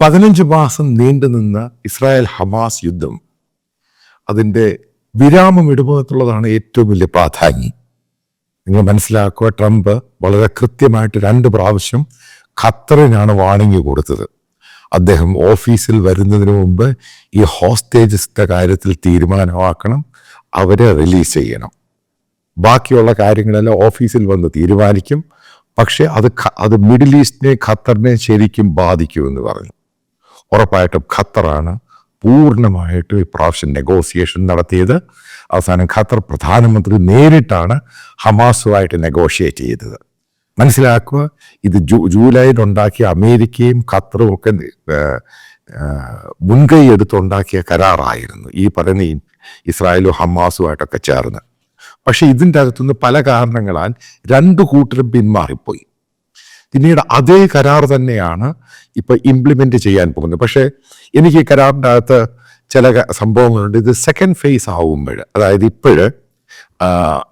15 മാസം നീണ്ടുനിന്ന Israel Hamas യുദ്ധം അതിൻ്റെ വിരാമം ഇടുമെന്നുള്ളതാണ് ഏറ്റവും വലിയ പ്രാധാന്യം. നിങ്ങൾ മനസ്സിലാക്കുക, ട്രംപ് വളരെ കൃത്യമായിട്ട് 2 പ്രാവശ്യം ഖത്തറിനാണ് വാണിംഗ് കൊടുത്തത്. അദ്ദേഹം ഓഫീസിൽ വരുന്നതിന് മുമ്പ് ഈ ഹോസ്റ്റേജസിൻ്റെ കാര്യത്തിൽ തീരുമാനമാക്കണം, അവരെ റിലീസ് ചെയ്യണം. ബാക്കിയുള്ള കാര്യങ്ങളെല്ലാം ഓഫീസിൽ വന്ന് തീരുമാനിക്കും. പക്ഷേ അത് മിഡിൽ ഈസ്റ്റിനെ ഖത്തറിനെ ശരിക്കും ബാധിക്കുമെന്ന് പറഞ്ഞു. ഉറപ്പായിട്ടും ഖത്തറാണ് പൂർണ്ണമായിട്ടും ഇപ്രാവശ്യം നെഗോസിയേഷൻ നടത്തിയത്. അവസാനം ഖത്തർ പ്രധാനമന്ത്രി നേരിട്ടാണ് ഹമാസുമായിട്ട് നെഗോഷിയേറ്റ് ചെയ്തത്. മനസ്സിലാക്കുക, ഇത് ജൂലൈയിലുണ്ടാക്കിയ അമേരിക്കയും ഖത്തറും ഒക്കെ മുൻകൈ എടുത്തുണ്ടാക്കിയ കരാറായിരുന്നു ഈ പറയുന്ന ഇസ്രായേലും ഹമാസുമായിട്ടൊക്കെ ചേർന്ന്. പക്ഷെ ഇതിൻ്റെ അകത്തുനിന്ന് പല കാരണങ്ങളാൽ 2 കൂട്ടരും പിന്മാറിപ്പോയി. പിന്നീട് അതേ കരാർ തന്നെയാണ് ഇപ്പോൾ ഇംപ്ലിമെൻ്റ് ചെയ്യാൻ പോകുന്നത്. പക്ഷേ എനിക്ക് ഈ കരാറിൻ്റെ അകത്ത് ചില സംഭവങ്ങളുണ്ട്. ഇത് സെക്കൻഡ് ഫേസ് ആവുമ്പോൾ, അതായത് ഇപ്പോഴ്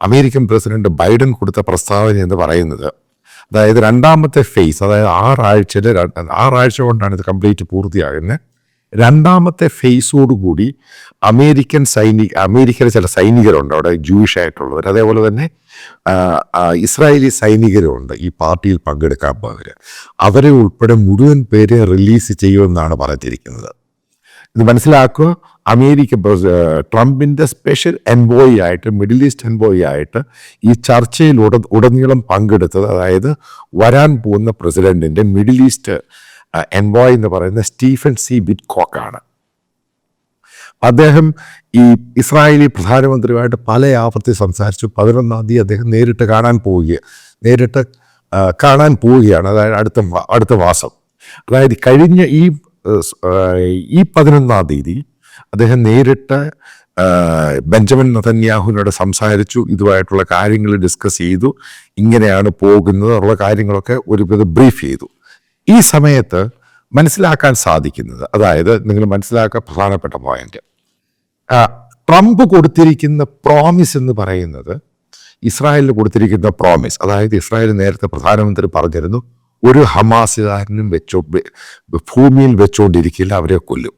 അമേരിക്കൻ പ്രസിഡന്റ് ബൈഡൻ കൊടുത്ത പ്രസ്താവന എന്ന് പറയുന്നത്, അതായത് 2ാമത്തെ ഫേസ്, അതായത് 6 ആഴ്ച കൊണ്ടാണ് ഇത് കംപ്ലീറ്റ് പൂർത്തിയാകുന്നത്. 2ാമത്തെ ഫേസോടുകൂടി അമേരിക്കയിലെ ചില സൈനികരുണ്ട് അവിടെ, ജൂയിഷ് ആയിട്ടുള്ളവർ, അതേപോലെ തന്നെ ഇസ്രായേലി സൈനികരുണ്ട് ഈ പാർട്ടിയിൽ പങ്കെടുക്കാൻ പോകുന്നവർ. അവരെ ഉൾപ്പെടെ മുഴുവൻ പേരെ റിലീസ് ചെയ്യുമെന്നാണ് പറഞ്ഞിരിക്കുന്നത്. ഇത് മനസ്സിലാക്കുക, അമേരിക്ക ട്രംപിൻ്റെ സ്പെഷ്യൽ എൻവോയി ആയിട്ട്, മിഡിൽ ഈസ്റ്റ് എൻവോയി ആയിട്ട് ഈ ചർച്ചയിൽ ഉടനീളം പങ്കെടുത്തത്, അതായത് വരാൻ പോകുന്ന പ്രസിഡന്റിൻ്റെ മിഡിൽ ഈസ്റ്റ് എൻവോയ് എന്ന് പറയുന്ന സ്റ്റീഫൻ സി വിറ്റ്കോക്കാണ്. അദ്ദേഹം ഈ ഇസ്രായേലി പ്രധാനമന്ത്രിയുമായിട്ട് പല ആവർത്തി സംസാരിച്ചു. 11-ാം തീയതി അദ്ദേഹം നേരിട്ട് കാണാൻ പോവുകയാണ്, അതായത് അടുത്ത മാസം. അതായത് കഴിഞ്ഞ ഈ 11-ാം തീയതി അദ്ദേഹം നേരിട്ട് ബെഞ്ചമിൻ നെതന്യാഹുവിനോട് സംസാരിച്ചു, ഇതുമായിട്ടുള്ള കാര്യങ്ങൾ ഡിസ്കസ് ചെയ്തു, ഇങ്ങനെയാണ് പോകുന്നത് ഉള്ള കാര്യങ്ങളൊക്കെ ഒരു ബ്രീഫ് ചെയ്തു. ഈ സമയത്ത് മനസ്സിലാക്കാൻ സാധിക്കുന്നത്, അതായത് നിങ്ങൾ മനസ്സിലാക്കാൻ പ്രധാനപ്പെട്ട പോയിന്റ്, ട്രംപ് കൊടുത്തിരിക്കുന്ന പ്രോമിസ് എന്ന് പറയുന്നത്, ഇസ്രായേലിന് കൊടുത്തിരിക്കുന്ന പ്രോമിസ്, അതായത് ഇസ്രായേൽ നേരത്തെ പ്രധാനമന്ത്രി പറഞ്ഞിരുന്നു, ഒരു ഹമാസുകാരനും ഭൂമിയിൽ വെച്ചുകൊണ്ടിരിക്കില്ല, അവരെ കൊല്ലും.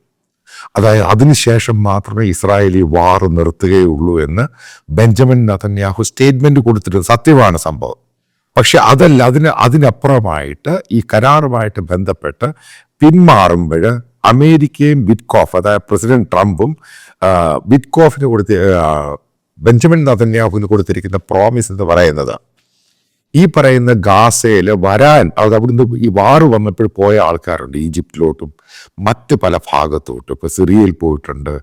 അതായത് അതിനുശേഷം മാത്രമേ ഇസ്രായേലി വാർ നിർത്തുകയുള്ളൂ എന്ന് ബെഞ്ചമിൻ നെതന്യാഹു സ്റ്റേറ്റ്മെന്റ് കൊടുത്തിരുന്നത്. സത്യമാണ് സംഭവം. പക്ഷെ അതല്ല, അതിനപ്പുറമായിട്ട് ഈ കരാറുമായിട്ട് ബന്ധപ്പെട്ട് പിന്മാറുമ്പോൾ അമേരിക്കയും വിറ്റ്കോഫ്, അതായത് പ്രസിഡന്റ് ട്രംപും വിറ്റ്കോഫിന് ബെഞ്ചമിൻ നെതന്യാഹുവിന് കൊടുത്തിരിക്കുന്ന പ്രോമിസ് എന്ന് പറയുന്നത്, ഈ പറയുന്ന ഗാസയിൽ വരാൻ, അത് അവിടുന്ന് ഈ വാറ് വന്നപ്പോൾ പോയ ആൾക്കാരുണ്ട് ഈജിപ്തിലോട്ടും മറ്റ് പല ഭാഗത്തോട്ടും, ഇപ്പോൾ സിറിയയിൽ പോയിട്ടുണ്ട്,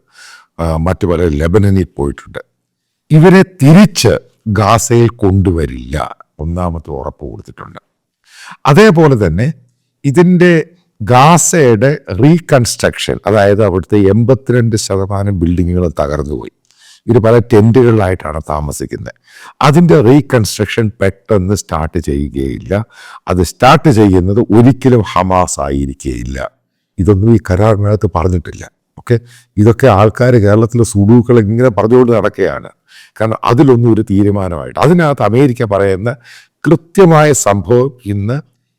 മറ്റു പല ലെബനനിൽ പോയിട്ടുണ്ട്. ഇവരെ തിരിച്ച് ഗാസയിൽ കൊണ്ടുവരില്ല, 1ാമത്തെ ഉറപ്പ് കൊടുത്തിട്ടുണ്ട്. അതേപോലെ തന്നെ ഇതിൻ്റെ ഗാസയുടെ റീകൺസ്ട്രക്ഷൻ, അതായത് അവിടുത്തെ 82% ബിൽഡിങ്ങുകൾ തകർന്നുപോയി. ഇവർ പല ടെൻറ്റുകളിലായിട്ടാണ് താമസിക്കുന്നത്. അതിൻ്റെ റീകൺസ്ട്രക്ഷൻ പെട്ടെന്ന് സ്റ്റാർട്ട് ചെയ്യുകയില്ല. അത് സ്റ്റാർട്ട് ചെയ്യുന്നത് ഒരിക്കലും ഹമാസ് ആയിരിക്കുകയില്ല. ഇതൊന്നും ഈ കരാറിനകത്ത് പറഞ്ഞിട്ടില്ല. ഓക്കെ, ഇതൊക്കെ ആൾക്കാർ കേരളത്തിലെ സുഡൂക്കൾ ഇങ്ങനെ പറഞ്ഞുകൊണ്ട് നടക്കുകയാണ്. കാരണം അതിലൊന്നും ഒരു തീരുമാനമായിട്ട്, അതിനകത്ത് അമേരിക്ക പറയുന്ന കൃത്യമായ സംഭവം ഇന്ന്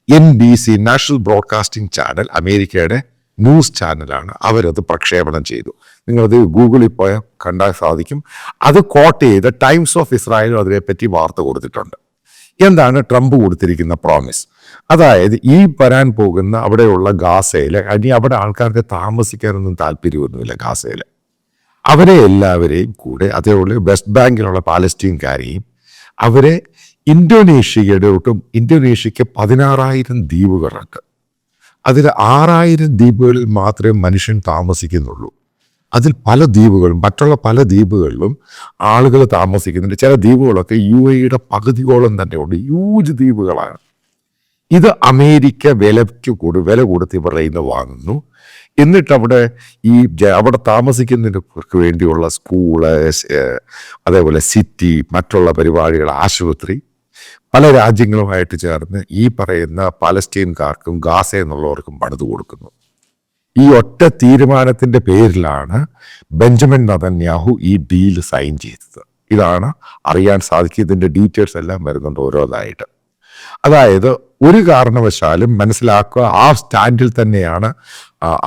NBC, നാഷണൽ ബ്രോഡ്കാസ്റ്റിംഗ് ചാനൽ, അമേരിക്കയുടെ ന്യൂസ് ചാനലാണ്, അവരത് പ്രക്ഷേപണം ചെയ്തു. നിങ്ങളത് ഗൂഗിളിൽ പോയാൽ കണ്ടാൽ സാധിക്കും. അത് കോട്ട് ചെയ്ത് ടൈംസ് ഓഫ് ഇസ്രായേലും അതിനെപ്പറ്റി വാർത്ത കൊടുത്തിട്ടുണ്ട്. എന്താണ് ട്രംപ് കൊടുത്തിരിക്കുന്ന പ്രോമിസ്? അതായത് ഈ വരാൻ പോകുന്ന അവിടെയുള്ള ഗാസയിൽ, ഇനി അവിടെ ആൾക്കാർക്ക് താമസിക്കാനൊന്നും താല്പര്യമൊന്നുമില്ല ഗാസയിൽ, അവരെ എല്ലാവരെയും കൂടെ, അതേപോലെ വെസ്റ്റ് ബാങ്കിലുള്ള പാലസ്തീൻകാരെയും അവരെ ഇന്തോനേഷ്യയ്ക്ക് 16,000 ദ്വീപുകളുണ്ട്. അതിൽ 6,000 ദ്വീപുകളിൽ മാത്രമേ മനുഷ്യൻ താമസിക്കുന്നുള്ളൂ. അതിൽ മറ്റുള്ള പല ദ്വീപുകളിലും ആളുകൾ താമസിക്കുന്നുണ്ട്. ചില ദ്വീപുകളൊക്കെ UAEയുടെ പകുതിയോളം തന്നെയുണ്ട്, ഹ്യൂജ് ദ്വീപുകളാണ്. ഇത് അമേരിക്ക വില കൊടുത്ത് ഇവരുടെ ഇന്ന് വാങ്ങുന്നു. എന്നിട്ട് അവിടെ താമസിക്കുന്നവർക്ക് വേണ്ടിയുള്ള സ്കൂള്, അതേപോലെ സിറ്റി, മറ്റുള്ള പരിപാടികൾ, ആശുപത്രി, പല രാജ്യങ്ങളുമായിട്ട് ചേർന്ന് ഈ പറയുന്ന പാലസ്തീൻകാർക്കും ഗാസ എന്നുള്ളവർക്കും പണിത് കൊടുക്കുന്നു. ഈ ഒറ്റ തീരുമാനത്തിൻ്റെ പേരിലാണ് ബെഞ്ചമിൻ നെതന്യാഹു ഈ ഡീൽ സൈൻ ചെയ്തത്. ഇതാണ് അറിയാൻ സാധിക്കുക. ഇതിൻ്റെ ഡീറ്റെയിൽസ് എല്ലാം വരുന്നുണ്ട് ഓരോന്നായിട്ട്. അതായത് ഒരു കാരണവശാലും മനസ്സിലാക്കുക, ആ സ്റ്റാൻഡിൽ തന്നെയാണ്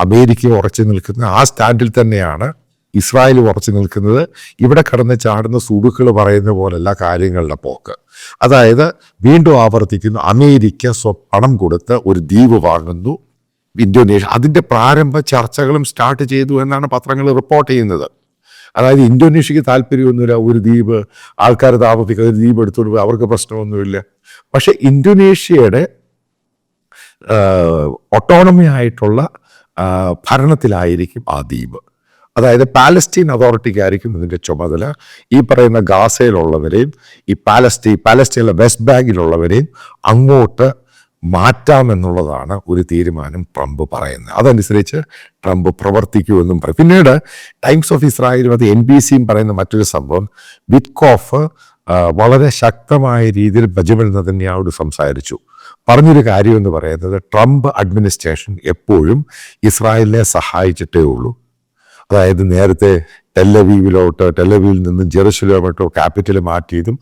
അമേരിക്ക ഉറച്ചു നിൽക്കുന്നത്, ആ സ്റ്റാൻഡിൽ തന്നെയാണ് ഇസ്രായേൽ ഉറച്ചു നിൽക്കുന്നത്. ഇവിടെ കടന്ന് ചാടുന്ന സുഡുക്കൾ പറയുന്ന പോലല്ല കാര്യങ്ങളുടെ പോക്ക്. അതായത് വീണ്ടും ആവർത്തിക്കുന്നു, അമേരിക്ക പണം കൊടുത്ത് ഒരു ദ്വീപ് വാങ്ങുന്നു ഇന്തോനേഷ്യ. അതിൻ്റെ പ്രാരംഭ ചർച്ചകളും സ്റ്റാർട്ട് ചെയ്തു എന്നാണ് പത്രങ്ങൾ റിപ്പോർട്ട് ചെയ്യുന്നത്. അതായത് ഇന്തോനേഷ്യക്ക് താല്പര്യമൊന്നുമില്ല, ഒരു ദ്വീപ് ആൾക്കാർ താമസിക്കുന്ന ഒരു ദ്വീപ് എടുത്തുകൊണ്ട് പോയി, അവർക്ക് പ്രശ്നമൊന്നുമില്ല. പക്ഷെ ഇന്തോനേഷ്യയുടെ ഒട്ടോണമി ആയിട്ടുള്ള ഭരണത്തിലായിരിക്കും ആ ദ്വീപ്. അതായത് പാലസ്റ്റീൻ അതോറിറ്റിക്കായിരിക്കും ഇതിൻ്റെ ചുമതല. ഈ പറയുന്ന ഗാസയിലുള്ളവരെയും ഈ പാലസ്റ്റീനിലെ വെസ്റ്റ് ബാങ്കിലുള്ളവരെയും അങ്ങോട്ട് മാറ്റാമെന്നുള്ളതാണ് ഒരു തീരുമാനം ട്രംപ് പറയുന്നത്. അതനുസരിച്ച് ട്രംപ് പ്രവർത്തിക്കുമെന്നും പറയും. പിന്നീട് ടൈംസ് ഓഫ് ഇസ്രായേലും അത് NBCയും പറയുന്ന മറ്റൊരു സംഭവം, വിറ്റ്കോഫ് വളരെ ശക്തമായ രീതിയിൽ ബെഞ്ചമിൻ നെതന്യാഹുവോട് സംസാരിച്ചു. പറഞ്ഞൊരു കാര്യം എന്ന് പറയുന്നത്, ട്രംപ് അഡ്മിനിസ്ട്രേഷൻ എപ്പോഴും ഇസ്രായേലിനെ സഹായിച്ചിട്ടേ ഉള്ളൂ. അതായത് നേരത്തെ ടെല്ലവീവിൽ നിന്ന് ജെറുസലേമോട്ടോ ക്യാപിറ്റൽ മാറ്റിയതും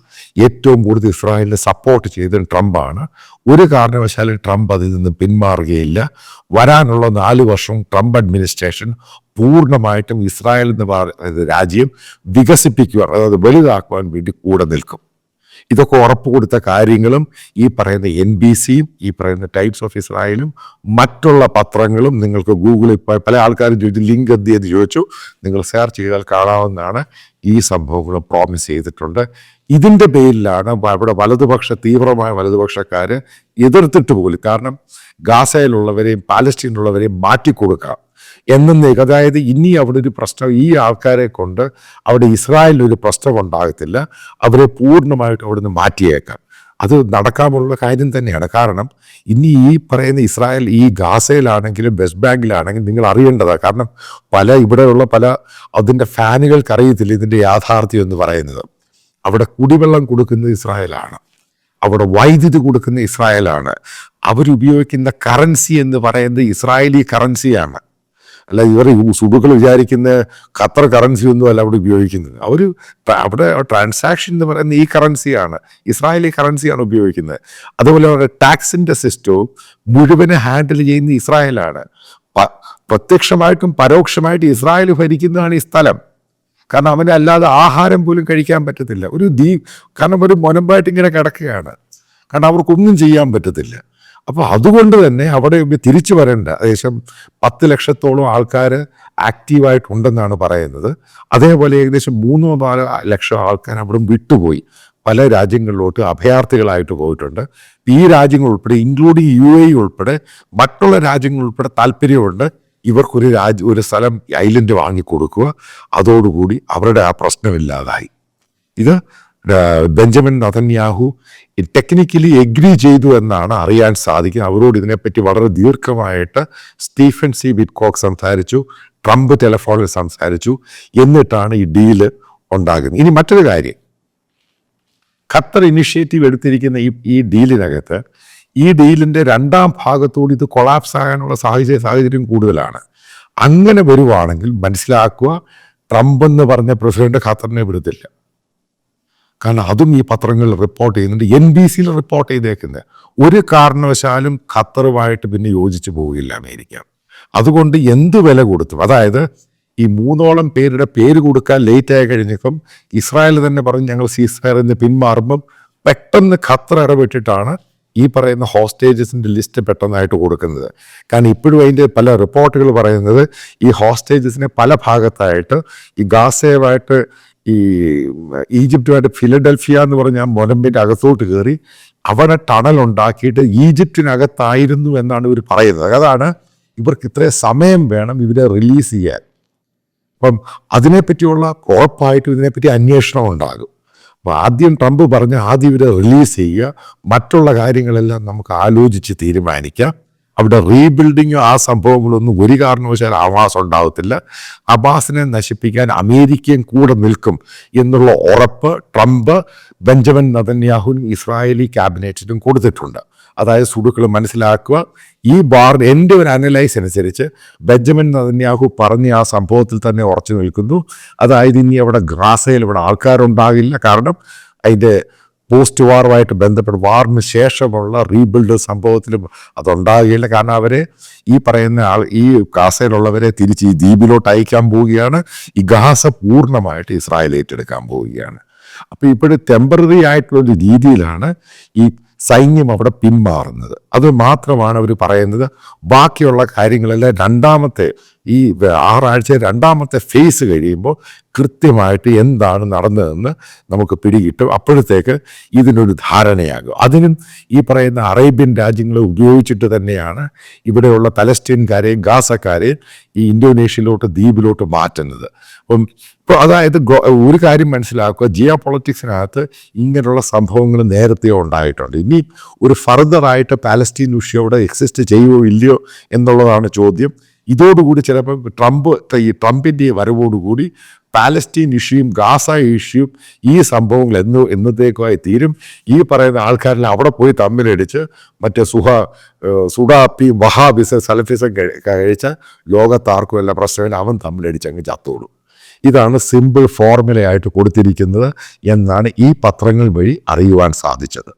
ഏറ്റവും കൂടുതൽ ഇസ്രായേലിനെ സപ്പോർട്ട് ചെയ്തതും ട്രംപാണ്. ഒരു കാരണവശാലും ട്രംപ് അതിൽ നിന്ന് പിന്മാറുകയില്ല. വരാനുള്ള 4 വർഷം ട്രംപ് അഡ്മിനിസ്ട്രേഷൻ പൂർണ്ണമായിട്ടും ഇസ്രായേൽ എന്ന് പറയുന്ന രാജ്യം വികസിപ്പിക്കുവാൻ, അതായത് വലുതാക്കുവാൻ വേണ്ടി കൂടെ നിൽക്കും. ഇതൊക്കെ ഉറപ്പ് കൊടുത്ത കാര്യങ്ങളും ഈ പറയുന്ന NBCയും ഈ പറയുന്ന ടൈംസ് ഓഫ് ഇസ്രായേലും മറ്റുള്ള പത്രങ്ങളും നിങ്ങൾക്ക് ഗൂഗിളിൽ പല ആൾക്കാരും ചോദിച്ചു ലിങ്ക് എന്ത് ചെയ്ത് ചോദിച്ചു, നിങ്ങൾ സെർച്ച് ചെയ്താൽ കാണാവുന്നതാണ്. ഈ സംഭവങ്ങൾ പ്രോമിസ് ചെയ്തിട്ടുണ്ട്. ഇതിൻ്റെ പേരിലാണ് അവിടെ തീവ്രമായ വലതുപക്ഷക്കാർ എതിർത്തിട്ട് പോലും. കാരണം ഗാസയിലുള്ളവരെയും പാലസ്റ്റീനിലുള്ളവരെയും മാറ്റിക്കൊടുക്കാം എന്നേക്ക്. അതായത് ഇനി അവിടെ ഒരു പ്രശ്നം, ഈ ആൾക്കാരെ കൊണ്ട് അവിടെ ഇസ്രായേലിനൊരു പ്രശ്നം ഉണ്ടാകത്തില്ല, അവരെ പൂർണ്ണമായിട്ട് അവിടുന്ന് മാറ്റിയേക്കാം. അത് നടക്കാമുള്ള കാര്യം തന്നെയാണ്. കാരണം ഇനി ഈ പറയുന്ന ഇസ്രായേൽ ഈ ഗാസയിലാണെങ്കിലും വെസ്റ്റ് ബാങ്കിലാണെങ്കിലും നിങ്ങൾ അറിയേണ്ടതാണ്. കാരണം ഇവിടെയുള്ള അതിൻ്റെ ഫാനുകൾക്ക് അറിയത്തില്ല ഇതിൻ്റെ യാഥാർത്ഥ്യം എന്ന് പറയുന്നത്. അവിടെ കുടിവെള്ളം കൊടുക്കുന്നത് ഇസ്രായേലാണ്, അവിടെ വൈദ്യുതി കൊടുക്കുന്ന ഇസ്രായേലാണ്, അവരുപയോഗിക്കുന്ന കറൻസി എന്ന് പറയുന്നത് ഇസ്രായേലി കറൻസിയാണ്. അല്ല ഇവർ സുഡുക്കൾ വിചാരിക്കുന്ന ഖത്തർ കറൻസി ഒന്നും അല്ല അവിടെ ഉപയോഗിക്കുന്നത്. അവിടെ ട്രാൻസാക്ഷൻ എന്ന് പറയുന്ന ഈ കറൻസിയാണ്, ഇസ്രായേലി കറൻസിയാണ് ഉപയോഗിക്കുന്നത്. അതുപോലെ അവരുടെ ടാക്സിൻ്റെ സിസ്റ്റവും മുഴുവനെ ഹാൻഡിൽ ചെയ്യുന്ന ഇസ്രായേലാണ്. പ്രത്യക്ഷമായിട്ടും പരോക്ഷമായിട്ട് ഇസ്രായേൽ ഭരിക്കുന്നതാണ് ഈ സ്ഥലം. കാരണം അവന് അല്ലാതെ ആഹാരം പോലും കഴിക്കാൻ പറ്റത്തില്ല. കാരണം ഒരു മുനമ്പായിട്ട് ഇങ്ങനെ കിടക്കുകയാണ്. കാരണം അവർക്കൊന്നും ചെയ്യാൻ പറ്റത്തില്ല. അപ്പോൾ അതുകൊണ്ട് തന്നെ അവിടെ തിരിച്ചു വരേണ്ട ഏകദേശം 10 ലക്ഷത്തോളം ആൾക്കാർ ആക്റ്റീവായിട്ടുണ്ടെന്നാണ് പറയുന്നത്. അതേപോലെ ഏകദേശം 3-4 ലക്ഷം ആൾക്കാർ അവിടെ വിട്ടുപോയി, പല രാജ്യങ്ങളിലോട്ട് അഭയാർത്ഥികളായിട്ട് പോയിട്ടുണ്ട്. ഈ രാജ്യങ്ങൾ ഉൾപ്പെടെ ഇൻക്ലൂഡിങ് UAE ഉൾപ്പെടെ മറ്റുള്ള രാജ്യങ്ങൾ ഉൾപ്പെടെ താല്പര്യമുണ്ട് ഒരു സ്ഥലം ഐലൻഡ് വാങ്ങിക്കൊടുക്കുക. അതോടുകൂടി അവരുടെ ആ പ്രശ്നമില്ലാതായി. ഇത് ബെഞ്ചമിൻ നെതന്യാഹു ടെക്നിക്കലി എഗ്രി ചെയ്തു എന്നാണ് അറിയാൻ സാധിക്കുന്നത്. അവരോട് ഇതിനെപ്പറ്റി വളരെ ദീർഘമായിട്ട് സ്റ്റീഫൻ സി വിറ്റ്കോക്ക് സംസാരിച്ചു, ട്രംപ് ടെലിഫോണിൽ സംസാരിച്ചു. എന്നിട്ടാണ് ഈ ഡീല് ഉണ്ടാകുന്നത്. ഇനി മറ്റൊരു കാര്യം, ഖത്തർ ഇനിഷ്യേറ്റീവ് എടുത്തിരിക്കുന്ന ഈ ഡീലിനകത്ത് ഈ ഡീലിൻ്റെ 2ാം ഭാഗത്തോട് ഇത് കൊളാപ്സ് ആകാനുള്ള സാഹചര്യം കൂടുതലാണ്. അങ്ങനെ വരുവാണെങ്കിൽ മനസ്സിലാക്കുക, ട്രംപ് എന്ന് പറഞ്ഞ പ്രസിഡന്റ് ഖത്തറിനെ വിടത്തില്ല. കാരണം അതും ഈ പത്രങ്ങളിൽ റിപ്പോർട്ട് ചെയ്യുന്നുണ്ട്, NBCയിൽ റിപ്പോർട്ട് ചെയ്തേക്കുന്നത്. ഒരു കാരണവശാലും ഖത്തറുമായിട്ട് പിന്നെ യോജിച്ച് പോവുകയില്ല അമേരിക്ക. അതുകൊണ്ട് എന്ത് വില കൊടുത്തു, അതായത് ഈ 3ഓളം പേരുടെ പേര് കൊടുക്കാൻ ലേറ്റായി കഴിഞ്ഞപ്പം ഇസ്രായേൽ തന്നെ പറഞ്ഞ് ഞങ്ങൾ സീസ്ഫയറിൽ നിന്ന് പിന്മാറുമ്പം പെട്ടെന്ന് ഖത്തർ ഇടപെട്ടിട്ടാണ് ഈ പറയുന്ന ഹോസ്റ്റേജസിൻ്റെ ലിസ്റ്റ് പെട്ടെന്നായിട്ട് കൊടുക്കുന്നത്. കാരണം ഇപ്പോഴും അതിൻ്റെ പല റിപ്പോർട്ടുകൾ പറയുന്നത് ഈ ഹോസ്റ്റേജസിനെ പല ഭാഗത്തായിട്ട് ഈ ഗാസയുമായിട്ട് ഈജിപ്തുമായിട്ട് ഫിലഡൽഫിയ എന്ന് പറഞ്ഞാൽ മൊലമ്പിൻ്റെ അകത്തോട്ട് കയറി അവിടെ ടണലുണ്ടാക്കിയിട്ട് ഈജിപ്തിനകത്തായിരുന്നു എന്നാണ് ഇവർ പറയുന്നത്. അതാണ് ഇവർക്ക് ഇത്രയും സമയം വേണം ഇവരെ റിലീസ് ചെയ്യാൻ. അപ്പം അതിനെപ്പറ്റിയുള്ള ഉറപ്പായിട്ടും ഇതിനെപ്പറ്റി അന്വേഷണം ഉണ്ടാകും. അപ്പോൾ ആദ്യം ട്രംപ് പറഞ്ഞ് ആദ്യം ഇവരെ റിലീസ് ചെയ്യുക, മറ്റുള്ള കാര്യങ്ങളെല്ലാം നമുക്ക് ആലോചിച്ച് തീരുമാനിക്കാം. അവിടെ റീബിൽഡിങ്ങോ ആ സംഭവങ്ങളൊന്നും ഒരു കാരണവശാലും ഹമാസ് ഉണ്ടാകത്തില്ല. ഹമാസിനെ നശിപ്പിക്കാൻ അമേരിക്കയും കൂടെ നിൽക്കും എന്നുള്ള ഉറപ്പ് ട്രംപ് ബെഞ്ചമിൻ നെതന്യാഹുവിനും ഇസ്രായേലി ക്യാബിനറ്റിനും കൊടുത്തിട്ടുണ്ട്. അതായത് സുഡുക്കൾ മനസ്സിലാക്കുക, എൻ്റെ ഒരു അനലൈസ് അനുസരിച്ച് ബെഞ്ചമിൻ നെതന്യാഹു പറഞ്ഞ ആ സംഭവത്തിൽ തന്നെ ഉറച്ചു നിൽക്കുന്നു. അതായത് ഇനി അവിടെ ഗാസയിൽ ഇവിടെ ആൾക്കാരുണ്ടാകില്ല. കാരണം അതിൻ്റെ പോസ്റ്റ് വാറുമായിട്ട് ബന്ധപ്പെട്ട് വാറിന് ശേഷമുള്ള റീബിൽഡ് സംഭവത്തിലും അതുണ്ടാകുകയില്ല. കാരണം അവരെ ഈ പറയുന്ന ഈ ഗാസയിലുള്ളവരെ തിരിച്ച് ഈ ദ്വീപിലോട്ട് അയക്കാൻ പോവുകയാണ്. ഈ ഗാസ പൂർണ്ണമായിട്ട് ഇസ്രായേൽ ഏറ്റെടുക്കാൻ പോവുകയാണ്. അപ്പോൾ ഇപ്പോഴും ടെമ്പററി ആയിട്ടുള്ളൊരു രീതിയിലാണ് ഈ സൈന്യം അവിടെ പിന്മാറുന്നത്. അത് മാത്രമാണ് അവർ പറയുന്നത്. ബാക്കിയുള്ള കാര്യങ്ങളെല്ലാം രണ്ടാമത്തെ ഈ 6 ആഴ്ച രണ്ടാമത്തെ ഫേസ് കഴിയുമ്പോൾ കൃത്യമായിട്ട് എന്താണ് നടന്നതെന്ന് നമുക്ക് പിടികിട്ടും. അപ്പോഴത്തേക്ക് ഇതിനൊരു ധാരണയാകും. അതിനും ഈ പറയുന്ന അറേബ്യൻ രാജ്യങ്ങളെ ഉപയോഗിച്ചിട്ട് തന്നെയാണ് ഇവിടെയുള്ള പലസ്തീൻകാരെയും ഗാസക്കാരെയും ഈ ഇന്തോനേഷ്യയിലോട്ട് ദ്വീപിലോട്ട് മാറ്റുന്നത്. അപ്പം ഇപ്പോൾ അതായത് ഒരു കാര്യം മനസ്സിലാക്കുക, ജിയോ പൊളിറ്റിക്സിനകത്ത് ഇങ്ങനെയുള്ള സംഭവങ്ങൾ നേരത്തെയോ ഉണ്ടായിട്ടുണ്ട്. ഇനി ഒരു ഫർദറായിട്ട് പാലസ്തീൻ ഇഷ്യൂ അവിടെ എക്സിസ്റ്റ് ചെയ്യുമോ ഇല്ലയോ എന്നുള്ളതാണ് ചോദ്യം. ഇതോടുകൂടി ചിലപ്പോൾ ട്രംപിൻ്റെ വരവോടുകൂടി പാലസ്തീൻ ഇഷ്യൂയും ഗാസ ഇഷ്യൂയും ഈ സംഭവങ്ങൾ എന്നത്തേക്കുമായി തീരും. ഈ പറയുന്ന ആൾക്കാരെല്ലാം അവിടെ പോയി തമ്മിലടിച്ച് മറ്റേ സുഡാപ്പി വഹാബിസം സലഫിസം കഴിച്ച ലോകത്താർക്കും എല്ലാ പ്രശ്നമില്ല, അവൻ തമ്മിലടിച്ച് അങ്ങ് ചത്തോടും. ഇതാണ് സിമ്പിൾ ഫോർമുലയായിട്ട് കൊടുത്തിരിക്കുന്നത് എന്നാണ് ഈ പത്രങ്ങൾ വഴി അറിയുവാൻ സാധിച്ചത്.